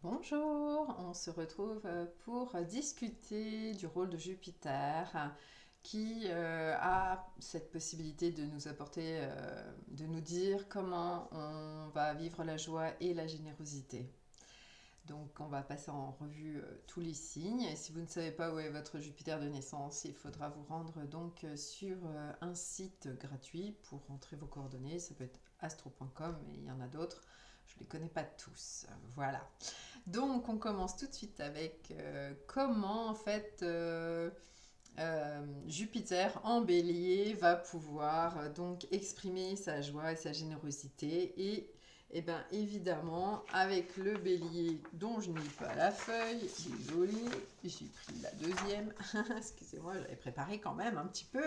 Bonjour, on se retrouve pour discuter du rôle de Jupiter qui a cette possibilité de nous apporter, de nous dire comment on va vivre la joie et la générosité. Donc on va passer en revue tous les signes et si vous ne savez pas où est votre Jupiter de naissance, il faudra vous rendre donc sur un site gratuit pour rentrer vos coordonnées. Ça peut être astro.com et il y en a d'autres. Je ne les connais pas tous. Voilà. Donc, on commence tout de suite avec comment en fait Jupiter en Bélier va pouvoir donc exprimer sa joie et sa générosité et bien évidemment avec le Bélier dont je n'ai pas la feuille, désolée, j'ai pris la deuxième, excusez-moi, j'avais préparé quand même un petit peu.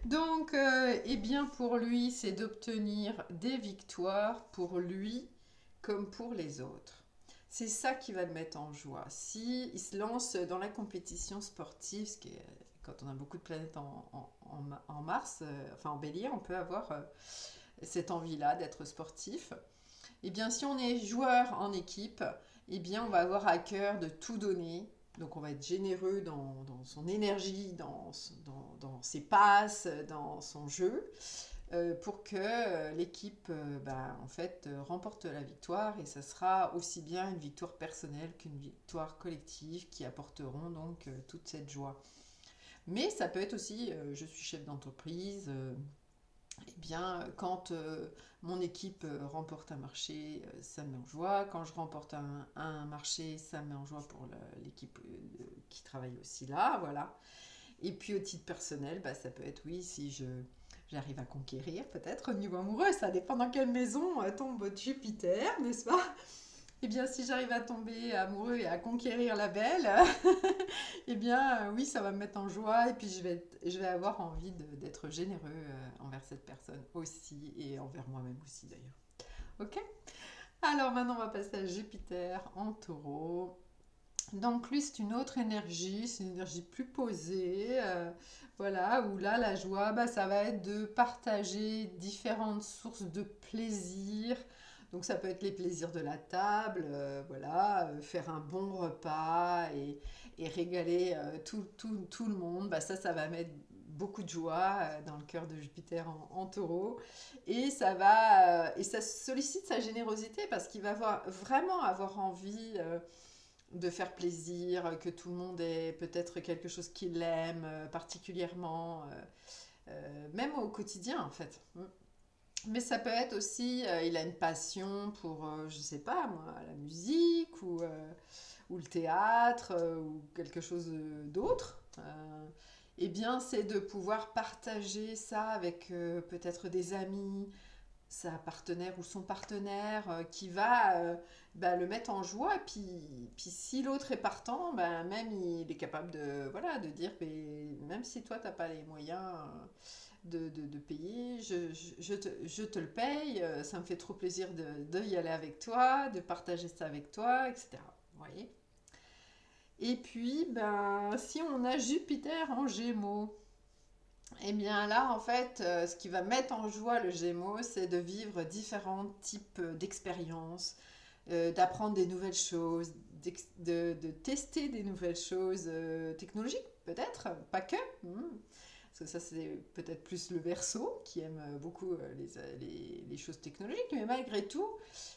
Donc, eh bien pour lui, c'est d'obtenir des victoires pour lui comme pour les autres. C'est ça qui va le mettre en joie. Si il se lance dans la compétition sportive, ce qui est, quand on a beaucoup de planètes en Mars, enfin en Bélier, on peut avoir cette envie-là d'être sportif. Eh bien, si on est joueur en équipe, eh bien, on va avoir à cœur de tout donner. Donc, on va être généreux dans son énergie, dans ses passes, dans son jeu, pour que l'équipe en fait, remporte la victoire. Et ça sera aussi bien une victoire personnelle qu'une victoire collective qui apporteront donc toute cette joie. Mais ça peut être aussi, je suis chef d'entreprise, eh bien, quand mon équipe remporte un marché, ça me met en joie. Quand je remporte un marché, ça me met en joie pour l'équipe qui travaille aussi là, voilà. Et puis au titre personnel, bah, ça peut être oui, si j'arrive à conquérir, peut-être au niveau amoureux, ça dépend dans quelle maison tombe votre Jupiter, n'est-ce pas? Eh bien, si j'arrive à tomber amoureux et à conquérir la belle, eh bien, oui, ça va me mettre en joie et puis je vais avoir envie d'être généreux envers cette personne aussi et envers moi-même aussi d'ailleurs. Ok. Alors maintenant, on va passer à Jupiter en taureau. Donc lui, c'est une autre énergie, c'est une énergie plus posée, voilà, où là, la joie, bah, ça va être de partager différentes sources de plaisir. Donc ça peut être les plaisirs de la table, voilà, faire un bon repas et régaler tout le monde. Bah, ça va mettre beaucoup de joie dans le cœur de Jupiter en taureau. Et ça sollicite sa générosité parce qu'il va vraiment avoir envie de faire plaisir, que tout le monde ait peut-être quelque chose qu'il aime particulièrement, même au quotidien en fait. Mais ça peut être aussi, il a une passion pour, je sais pas moi, la musique ou le théâtre ou quelque chose d'autre. Eh bien, c'est de pouvoir partager ça avec peut-être des amis, sa partenaire ou son partenaire qui va le mettre en joie. Puis si l'autre est partant, même il est capable de, voilà, de dire même si toi, tu n'as pas les moyens de payer, je te le paye, ça me fait trop plaisir de y aller avec toi, de partager ça avec toi, etc. Vous voyez. Et puis, si on a Jupiter en Gémeaux, eh bien là, en fait, ce qui va mettre en joie le Gémeaux, c'est de vivre différents types d'expériences, d'apprendre des nouvelles choses, de tester des nouvelles choses technologiques, peut-être, pas que. Parce que ça, c'est peut-être plus le Verseau qui aime beaucoup les choses technologiques, mais malgré tout,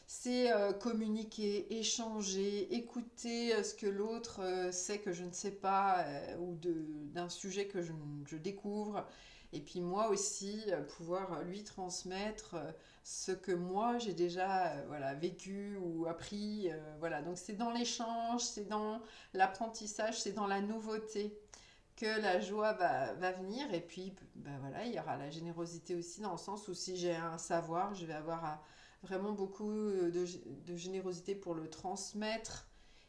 c'est communiquer, échanger, écouter ce que l'autre sait que je ne sais pas, ou d'un sujet que je découvre. Et puis moi aussi, pouvoir lui transmettre ce que moi j'ai déjà voilà, vécu ou appris. Voilà. Donc c'est dans l'échange, c'est dans l'apprentissage, c'est dans la nouveauté que la joie va venir. Et puis voilà, il y aura la générosité aussi dans le sens où si j'ai un savoir, je vais avoir vraiment beaucoup de générosité pour le transmettre.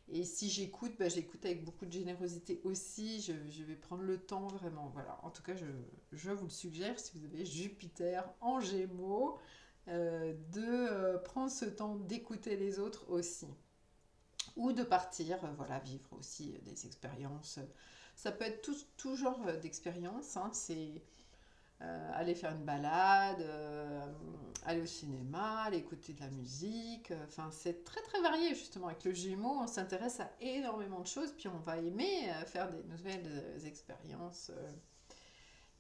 Et si j'écoute, j'écoute avec beaucoup de générosité aussi. Je vais prendre le temps vraiment. Voilà. En tout cas, je vous le suggère si vous avez Jupiter en Gémeaux, de prendre ce temps d'écouter les autres aussi. Ou de partir, voilà, vivre aussi des expériences. Ça peut être tout genre d'expériences. Hein, aller faire une balade, aller au cinéma, aller écouter de la musique. Enfin, c'est très très varié justement. Avec le Gémeaux, on s'intéresse à énormément de choses, puis on va aimer faire des nouvelles expériences,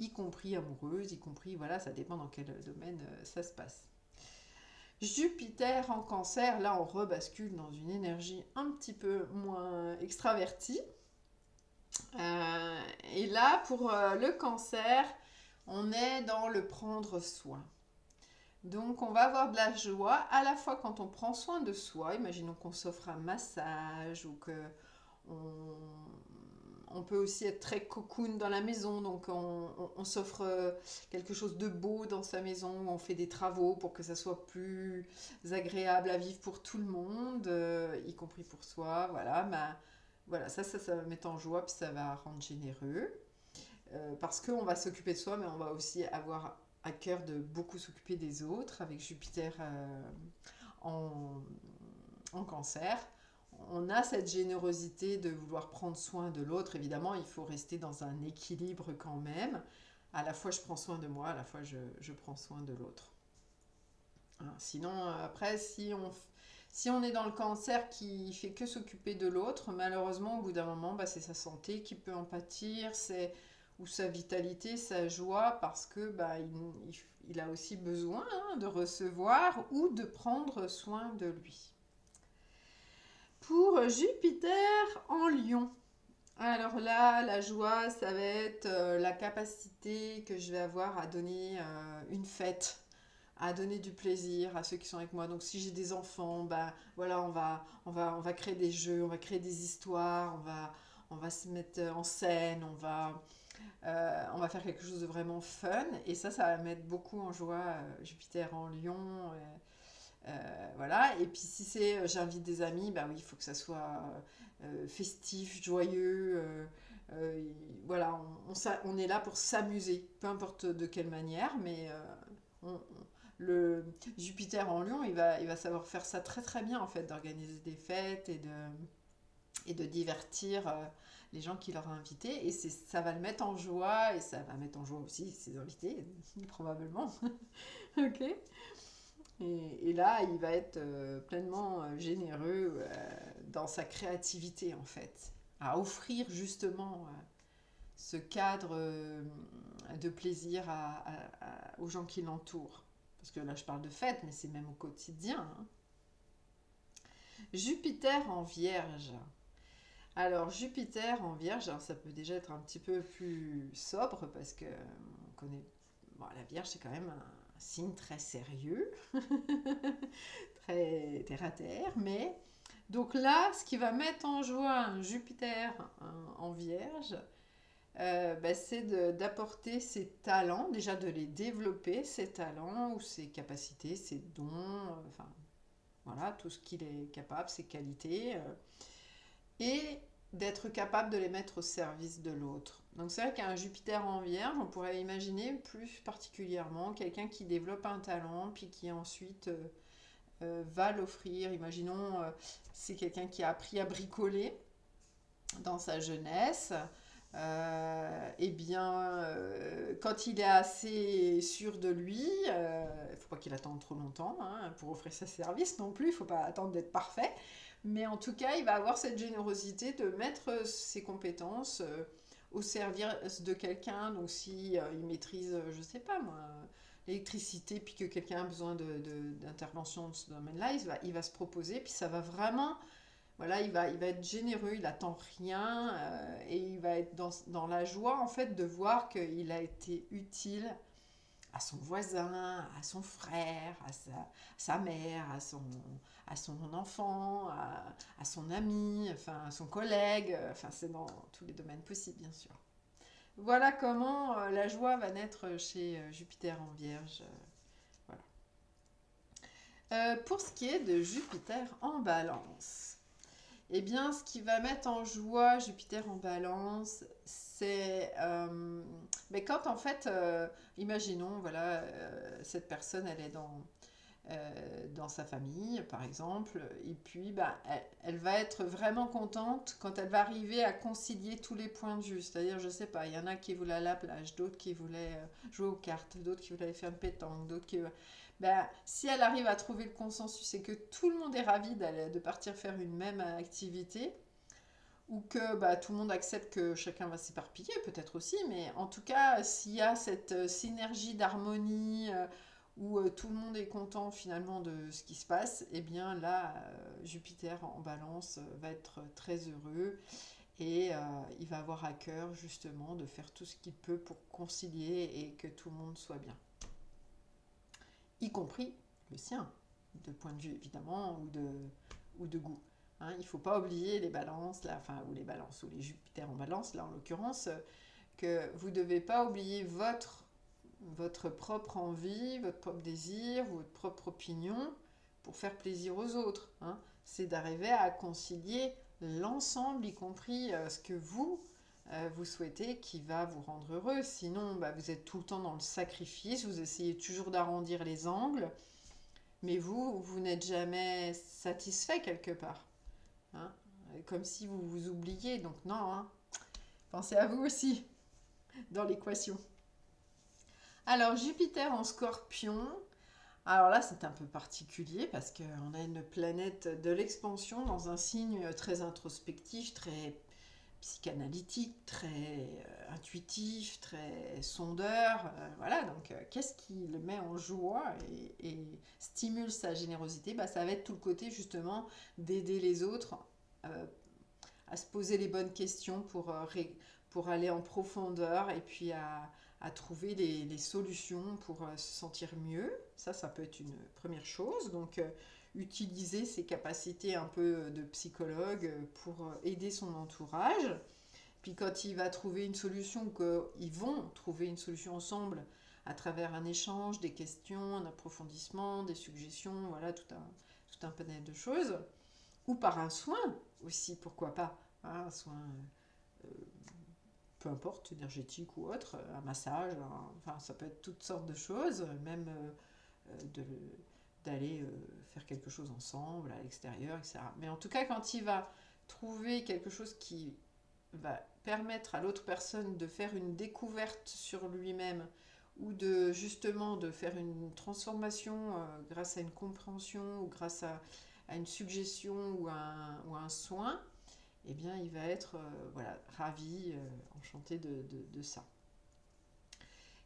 y compris amoureuses, y compris, voilà, ça dépend dans quel domaine ça se passe. Jupiter en Cancer, là on rebascule dans une énergie un petit peu moins extravertie. Et là, pour le Cancer, on est dans le prendre soin. Donc, on va avoir de la joie à la fois quand on prend soin de soi. Imaginons qu'on s'offre un massage ou que on peut aussi être très cocoon dans la maison. Donc, on s'offre quelque chose de beau dans sa maison. On fait des travaux pour que ça soit plus agréable à vivre pour tout le monde, y compris pour soi. Voilà, voilà, ça va mettre en joie, puis ça va rendre généreux. Parce qu'on va s'occuper de soi, mais on va aussi avoir à cœur de beaucoup s'occuper des autres, avec Jupiter en, en Cancer. On a cette générosité de vouloir prendre soin de l'autre. Évidemment, il faut rester dans un équilibre quand même. À la fois, je prends soin de moi, à la fois, je prends soin de l'autre. Hein, sinon, après, si on est dans le Cancer qui fait que s'occuper de l'autre, malheureusement, au bout d'un moment, bah, c'est sa santé qui peut en pâtir, ou sa vitalité, sa joie, parce que bah, il a aussi besoin de recevoir ou de prendre soin de lui. Pour Jupiter en Lion, alors là, la joie, ça va être la capacité que je vais avoir à donner une fête, à donner du plaisir à ceux qui sont avec moi. Donc si j'ai des enfants, bah voilà, on va créer des jeux, on va créer des histoires, on va se mettre en scène, on va faire quelque chose de vraiment fun. Et ça va mettre beaucoup en joie Jupiter en Lion. Voilà. Et puis si c'est j'invite des amis, bah oui, il faut que ça soit festif, joyeux. Euh, voilà, on est là pour s'amuser, peu importe de quelle manière, mais le Jupiter en Lion, il va savoir faire ça très très bien en fait, d'organiser des fêtes et de divertir les gens qu'il aura invités. Et ça va le mettre en joie et ça va mettre en joie aussi ses invités, probablement. Ok. Et là, il va être pleinement généreux dans sa créativité en fait, à offrir justement ce cadre de plaisir aux gens qui l'entourent. Parce que là, je parle de fête, mais c'est même au quotidien. Hein. Jupiter en Vierge. Alors, Jupiter en Vierge, alors ça peut déjà être un petit peu plus sobre parce que on connaît. Bon, la Vierge, c'est quand même un signe très sérieux, très terre à terre, mais. Donc là, ce qui va mettre en joie un Jupiter en Vierge, bah, c'est d'apporter ses talents, déjà de les développer, ses talents ou ses capacités, ses dons, enfin voilà, tout ce qu'il est capable, ses qualités, et d'être capable de les mettre au service de l'autre. Donc c'est vrai qu'un Jupiter en Vierge, on pourrait imaginer plus particulièrement quelqu'un qui développe un talent, puis qui ensuite va l'offrir. Imaginons, c'est quelqu'un qui a appris à bricoler dans sa jeunesse. Eh bien, quand il est assez sûr de lui, il ne faut pas qu'il attende trop longtemps hein, pour offrir ses services non plus, il ne faut pas attendre d'être parfait, mais en tout cas, il va avoir cette générosité de mettre ses compétences au service de quelqu'un. Donc si il maîtrise, je ne sais pas moi, l'électricité, puis que quelqu'un a besoin d'intervention dans ce domaine-là, il va se proposer, puis ça va vraiment voilà, il va être généreux, il n'attend rien et il va être dans la joie en fait de voir qu'il a été utile à son voisin, à son frère, sa mère, à son enfant, à son ami, enfin à son collègue, enfin c'est dans tous les domaines possibles bien sûr. Voilà comment la joie va naître chez Jupiter en Vierge. Voilà. Pour ce qui est de Jupiter en Balance. Eh bien, ce qui va mettre en joie Jupiter en Balance, c'est quand en fait, imaginons, voilà, cette personne, elle est dans sa famille, par exemple. Et puis, bah, elle va être vraiment contente quand elle va arriver à concilier tous les points de vue. C'est-à-dire, je sais pas, il y en a qui voulaient aller à la plage, d'autres qui voulaient jouer aux cartes, d'autres qui voulaient faire une pétanque, d'autres qui... Ben, si elle arrive à trouver le consensus et que tout le monde est ravi de partir faire une même activité, ou que bah, tout le monde accepte que chacun va s'éparpiller, peut-être aussi, mais en tout cas, s'il y a cette synergie d'harmonie où tout le monde est content finalement de ce qui se passe, eh bien là, Jupiter en balance va être très heureux et il va avoir à cœur justement de faire tout ce qu'il peut pour concilier et que tout le monde soit bien, y compris le sien, de point de vue évidemment, ou de goût. Hein, il ne faut pas oublier les balances, là, enfin, ou les balances, ou les Jupiters en balance, là en l'occurrence, que vous ne devez pas oublier votre propre envie, votre propre désir, votre propre opinion pour faire plaisir aux autres. Hein. C'est d'arriver à concilier l'ensemble, y compris ce que vous souhaitez qui va vous rendre heureux. Sinon, bah, vous êtes tout le temps dans le sacrifice, vous essayez toujours d'arrondir les angles, mais vous n'êtes jamais satisfait quelque part. Hein, comme si vous vous oubliez. Donc non, hein, pensez à vous aussi dans l'équation. Alors Jupiter en Scorpion. Alors là, c'est un peu particulier parce qu'on a une planète de l'expansion dans un signe très introspectif, très psychanalytique, très intuitif, très sondeur. Voilà, donc qu'est-ce qui le met en joie et stimule sa générosité? Bah, ça va être tout le côté justement d'aider les autres à se poser les bonnes questions pour aller en profondeur et puis à trouver les solutions pour se sentir mieux. Ça peut être une première chose. Donc, utiliser ses capacités un peu de psychologue pour aider son entourage. Puis quand il va trouver une solution, qu'ils vont trouver une solution ensemble à travers un échange, des questions, un approfondissement, des suggestions, voilà, tout un panel de choses. Ou par un soin aussi, pourquoi pas. Hein, un soin, euh, peu importe, énergétique ou autre, un massage, enfin ça peut être toutes sortes de choses, même de, d'aller faire quelque chose ensemble à l'extérieur, etc. Mais en tout cas, quand il va trouver quelque chose qui va permettre à l'autre personne de faire une découverte sur lui-même ou de justement de faire une transformation grâce à une compréhension ou grâce à une suggestion ou un soin, eh bien il va être voilà, ravi, enchanté de ça.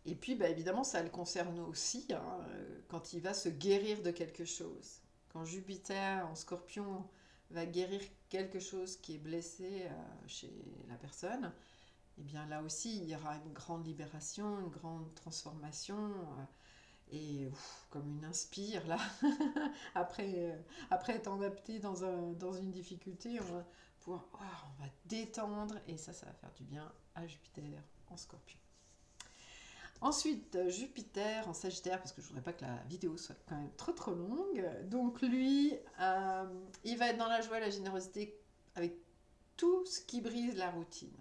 Et puis bah, évidemment ça le concerne aussi hein, quand il va se guérir de quelque chose. Quand Jupiter en Scorpion va guérir quelque chose qui est blessé chez la personne, et bien là aussi il y aura une grande libération, une grande transformation et comme une inspire là après être adapté dans une difficulté on va détendre et ça va faire du bien à Jupiter en Scorpion. Ensuite, Jupiter en Sagittaire, parce que je voudrais pas que la vidéo soit quand même trop longue. Donc lui, il va être dans la joie et la générosité avec tout ce qui brise la routine.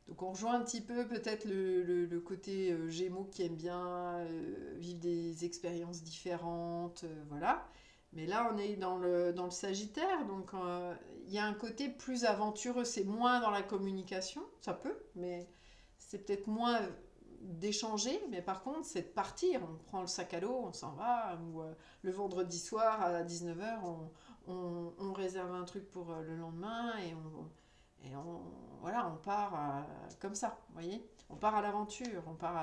Donc on rejoint un petit peu peut-être le côté Gémeaux qui aime bien vivre des expériences différentes, voilà. Mais là on est dans le Sagittaire, donc il y a un côté plus aventureux, c'est moins dans la communication, ça peut, mais c'est peut-être moins d'échanger, mais par contre c'est de partir, on prend le sac à dos, on s'en va, ou le vendredi soir à 19h on réserve un truc pour le lendemain et voilà, on part comme ça, vous voyez. On part à l'aventure, on part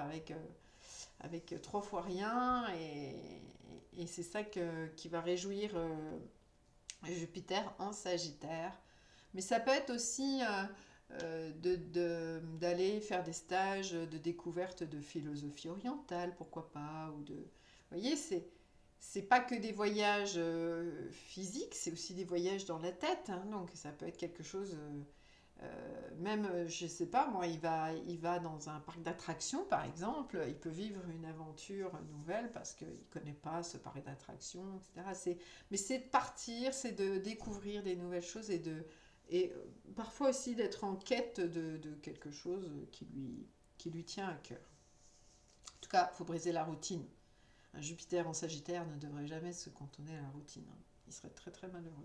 avec 3 fois rien et c'est ça qui va réjouir Jupiter en Sagittaire. Mais ça peut être aussi d'aller faire des stages de découverte de philosophie orientale, pourquoi pas, ou de... Vous voyez, c'est pas que des voyages physiques, c'est aussi des voyages dans la tête, hein, donc ça peut être quelque chose... même, je sais pas, moi, il va dans un parc d'attractions, par exemple, il peut vivre une aventure nouvelle parce qu'il ne connaît pas ce parc d'attractions, etc. Mais c'est de partir, c'est de découvrir des nouvelles choses et parfois aussi d'être en quête de quelque chose qui lui tient à cœur. En tout cas, il faut briser la routine. Un Jupiter en Sagittaire ne devrait jamais se cantonner à la routine, hein. Il serait très très malheureux.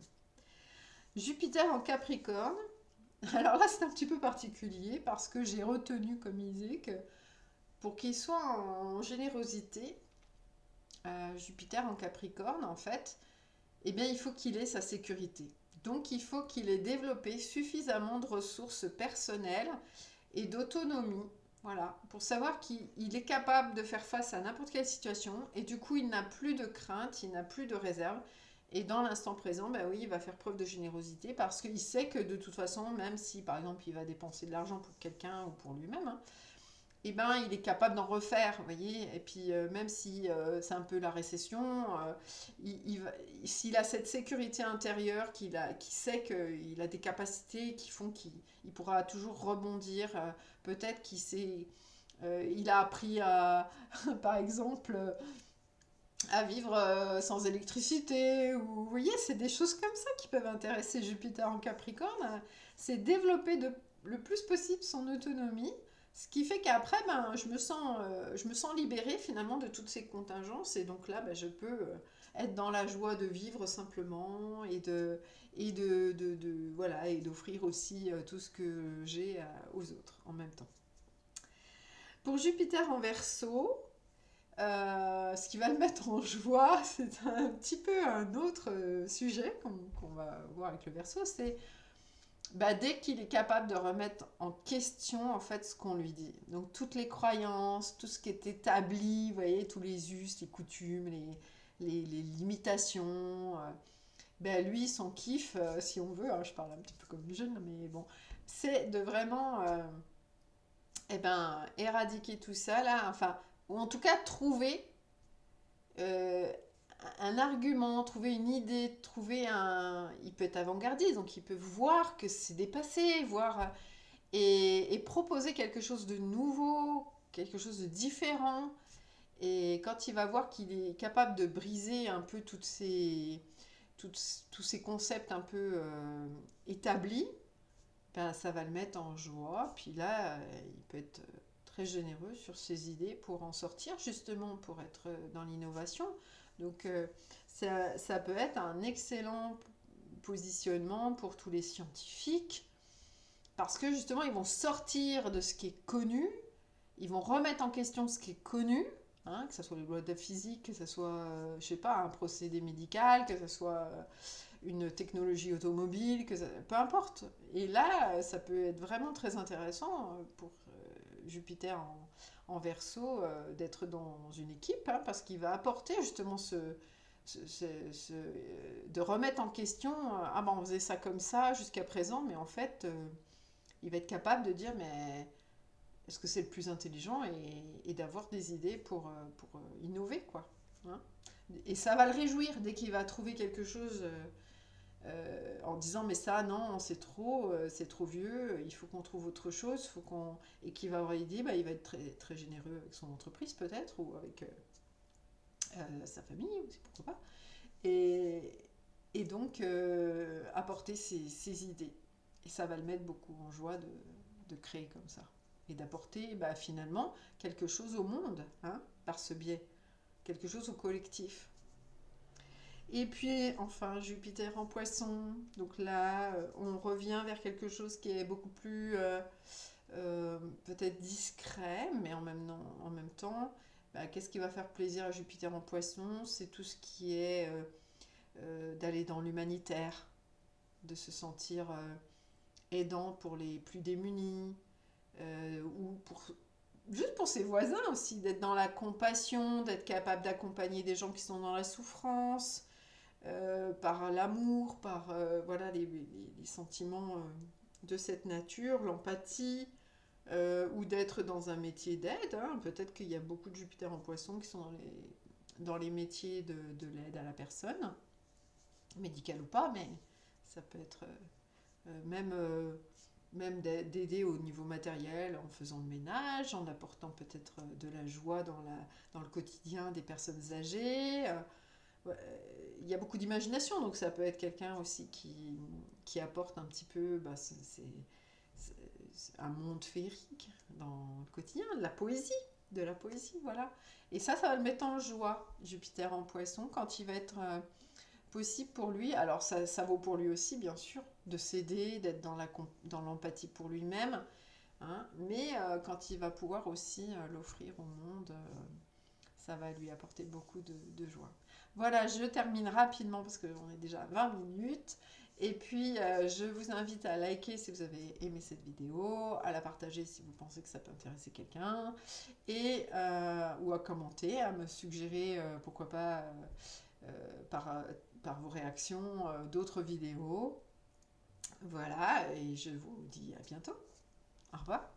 Jupiter en Capricorne, alors là c'est un petit peu particulier parce que j'ai retenu comme idée que pour qu'il soit en générosité, Jupiter en Capricorne en fait, eh bien il faut qu'il ait sa sécurité. Donc il faut qu'il ait développé suffisamment de ressources personnelles et d'autonomie, voilà, pour savoir qu'il est capable de faire face à n'importe quelle situation et du coup il n'a plus de crainte, il n'a plus de réserve. Et dans l'instant présent, ben oui, il va faire preuve de générosité parce qu'il sait que de toute façon, même si par exemple il va dépenser de l'argent pour quelqu'un ou pour lui-même, hein, eh ben, il est capable d'en refaire, vous voyez. Et puis, même si c'est un peu la récession, s'il a cette sécurité intérieure, qu'il sait qu'il a des capacités qui font qu'il pourra toujours rebondir, peut-être il a appris à, par exemple, à vivre sans électricité, ou vous voyez, c'est des choses comme ça qui peuvent intéresser Jupiter en Capricorne. C'est développer le plus possible son autonomie, ce qui fait qu'après, ben, je me sens libérée finalement de toutes ces contingences, et donc là, ben, je peux être dans la joie de vivre simplement voilà, et d'offrir aussi tout ce que j'ai aux autres en même temps. Pour Jupiter en Verseau, ce qui va le mettre en joie, c'est un petit peu un autre sujet qu'on va voir avec le Verseau, c'est bah, dès qu'il est capable de remettre en question en fait ce qu'on lui dit. Donc toutes les croyances, tout ce qui est établi, vous voyez, tous les us, les coutumes, les limitations. Ben lui, son kiff, si on veut, hein, je parle un petit peu comme jeune, mais bon, c'est de vraiment eh ben, éradiquer tout ça là, enfin, ou en tout cas trouver euh, un argument, trouver une idée, trouver un... Il peut être avant-gardiste, donc il peut voir que c'est dépassé, voir... et proposer quelque chose de nouveau, quelque chose de différent. Et quand il va voir qu'il est capable de briser un peu tous ces concepts un peu établis, ben, ça va le mettre en joie. Puis là, il peut être très généreux sur ses idées pour en sortir, justement, pour être dans l'innovation. Donc, ça peut être un excellent positionnement pour tous les scientifiques, parce que justement, ils vont sortir de ce qui est connu, ils vont remettre en question ce qui est connu, hein, que ce soit les lois de la physique, que ce soit, je sais pas, un procédé médical, que ce soit une technologie automobile, peu importe. Et là, ça peut être vraiment très intéressant pour Jupiter en Verseau d'être dans une équipe, hein, parce qu'il va apporter justement de remettre en question, ah ben on faisait ça comme ça jusqu'à présent, mais en fait, il va être capable de dire, mais est-ce que c'est le plus intelligent, et d'avoir des idées pour innover, quoi. Hein. Et ça va le réjouir dès qu'il va trouver quelque chose en disant mais ça non c'est trop vieux, il faut qu'on trouve autre chose, faut qu'on... et qu'il va avoir idée, bah, il va être très, très généreux avec son entreprise peut-être, ou avec sa famille aussi, pourquoi pas, et, et donc apporter ses idées, et ça va le mettre beaucoup en joie de créer comme ça, et d'apporter bah, finalement quelque chose au monde, hein, par ce biais, quelque chose au collectif. Et puis, enfin, Jupiter en Poisson. Donc là, on revient vers quelque chose qui est beaucoup plus peut-être discret, mais en même temps, bah, qu'est-ce qui va faire plaisir à Jupiter en Poisson? C'est tout ce qui est d'aller dans l'humanitaire, de se sentir aidant pour les plus démunis, ou juste pour ses voisins aussi, d'être dans la compassion, d'être capable d'accompagner des gens qui sont dans la souffrance, par l'amour, par voilà, les sentiments de cette nature, l'empathie, ou d'être dans un métier d'aide, hein. Peut-être qu'il y a beaucoup de Jupiter en Poisson qui sont dans les métiers de l'aide à la personne, médicale ou pas, mais ça peut être même d'aider au niveau matériel en faisant le ménage, en apportant peut-être de la joie dans le quotidien des personnes âgées. Ouais, il y a beaucoup d'imagination, donc ça peut être quelqu'un aussi qui apporte un petit peu, bah, c'est un monde féerique dans le quotidien, de la poésie. de la poésie, voilà. Et ça va le mettre en joie, Jupiter en poisson, quand il va être possible pour lui. Alors ça vaut pour lui aussi, bien sûr, de s'aider, d'être dans l'empathie pour lui-même, hein, mais quand il va pouvoir aussi l'offrir au monde, ça va lui apporter beaucoup de joie. Voilà, je termine rapidement parce qu'on est déjà à 20 minutes. Et puis, je vous invite à liker si vous avez aimé cette vidéo, à la partager si vous pensez que ça peut intéresser quelqu'un, et, ou à commenter, à me suggérer, pourquoi pas, par vos réactions, d'autres vidéos. Voilà, et je vous dis à bientôt. Au revoir.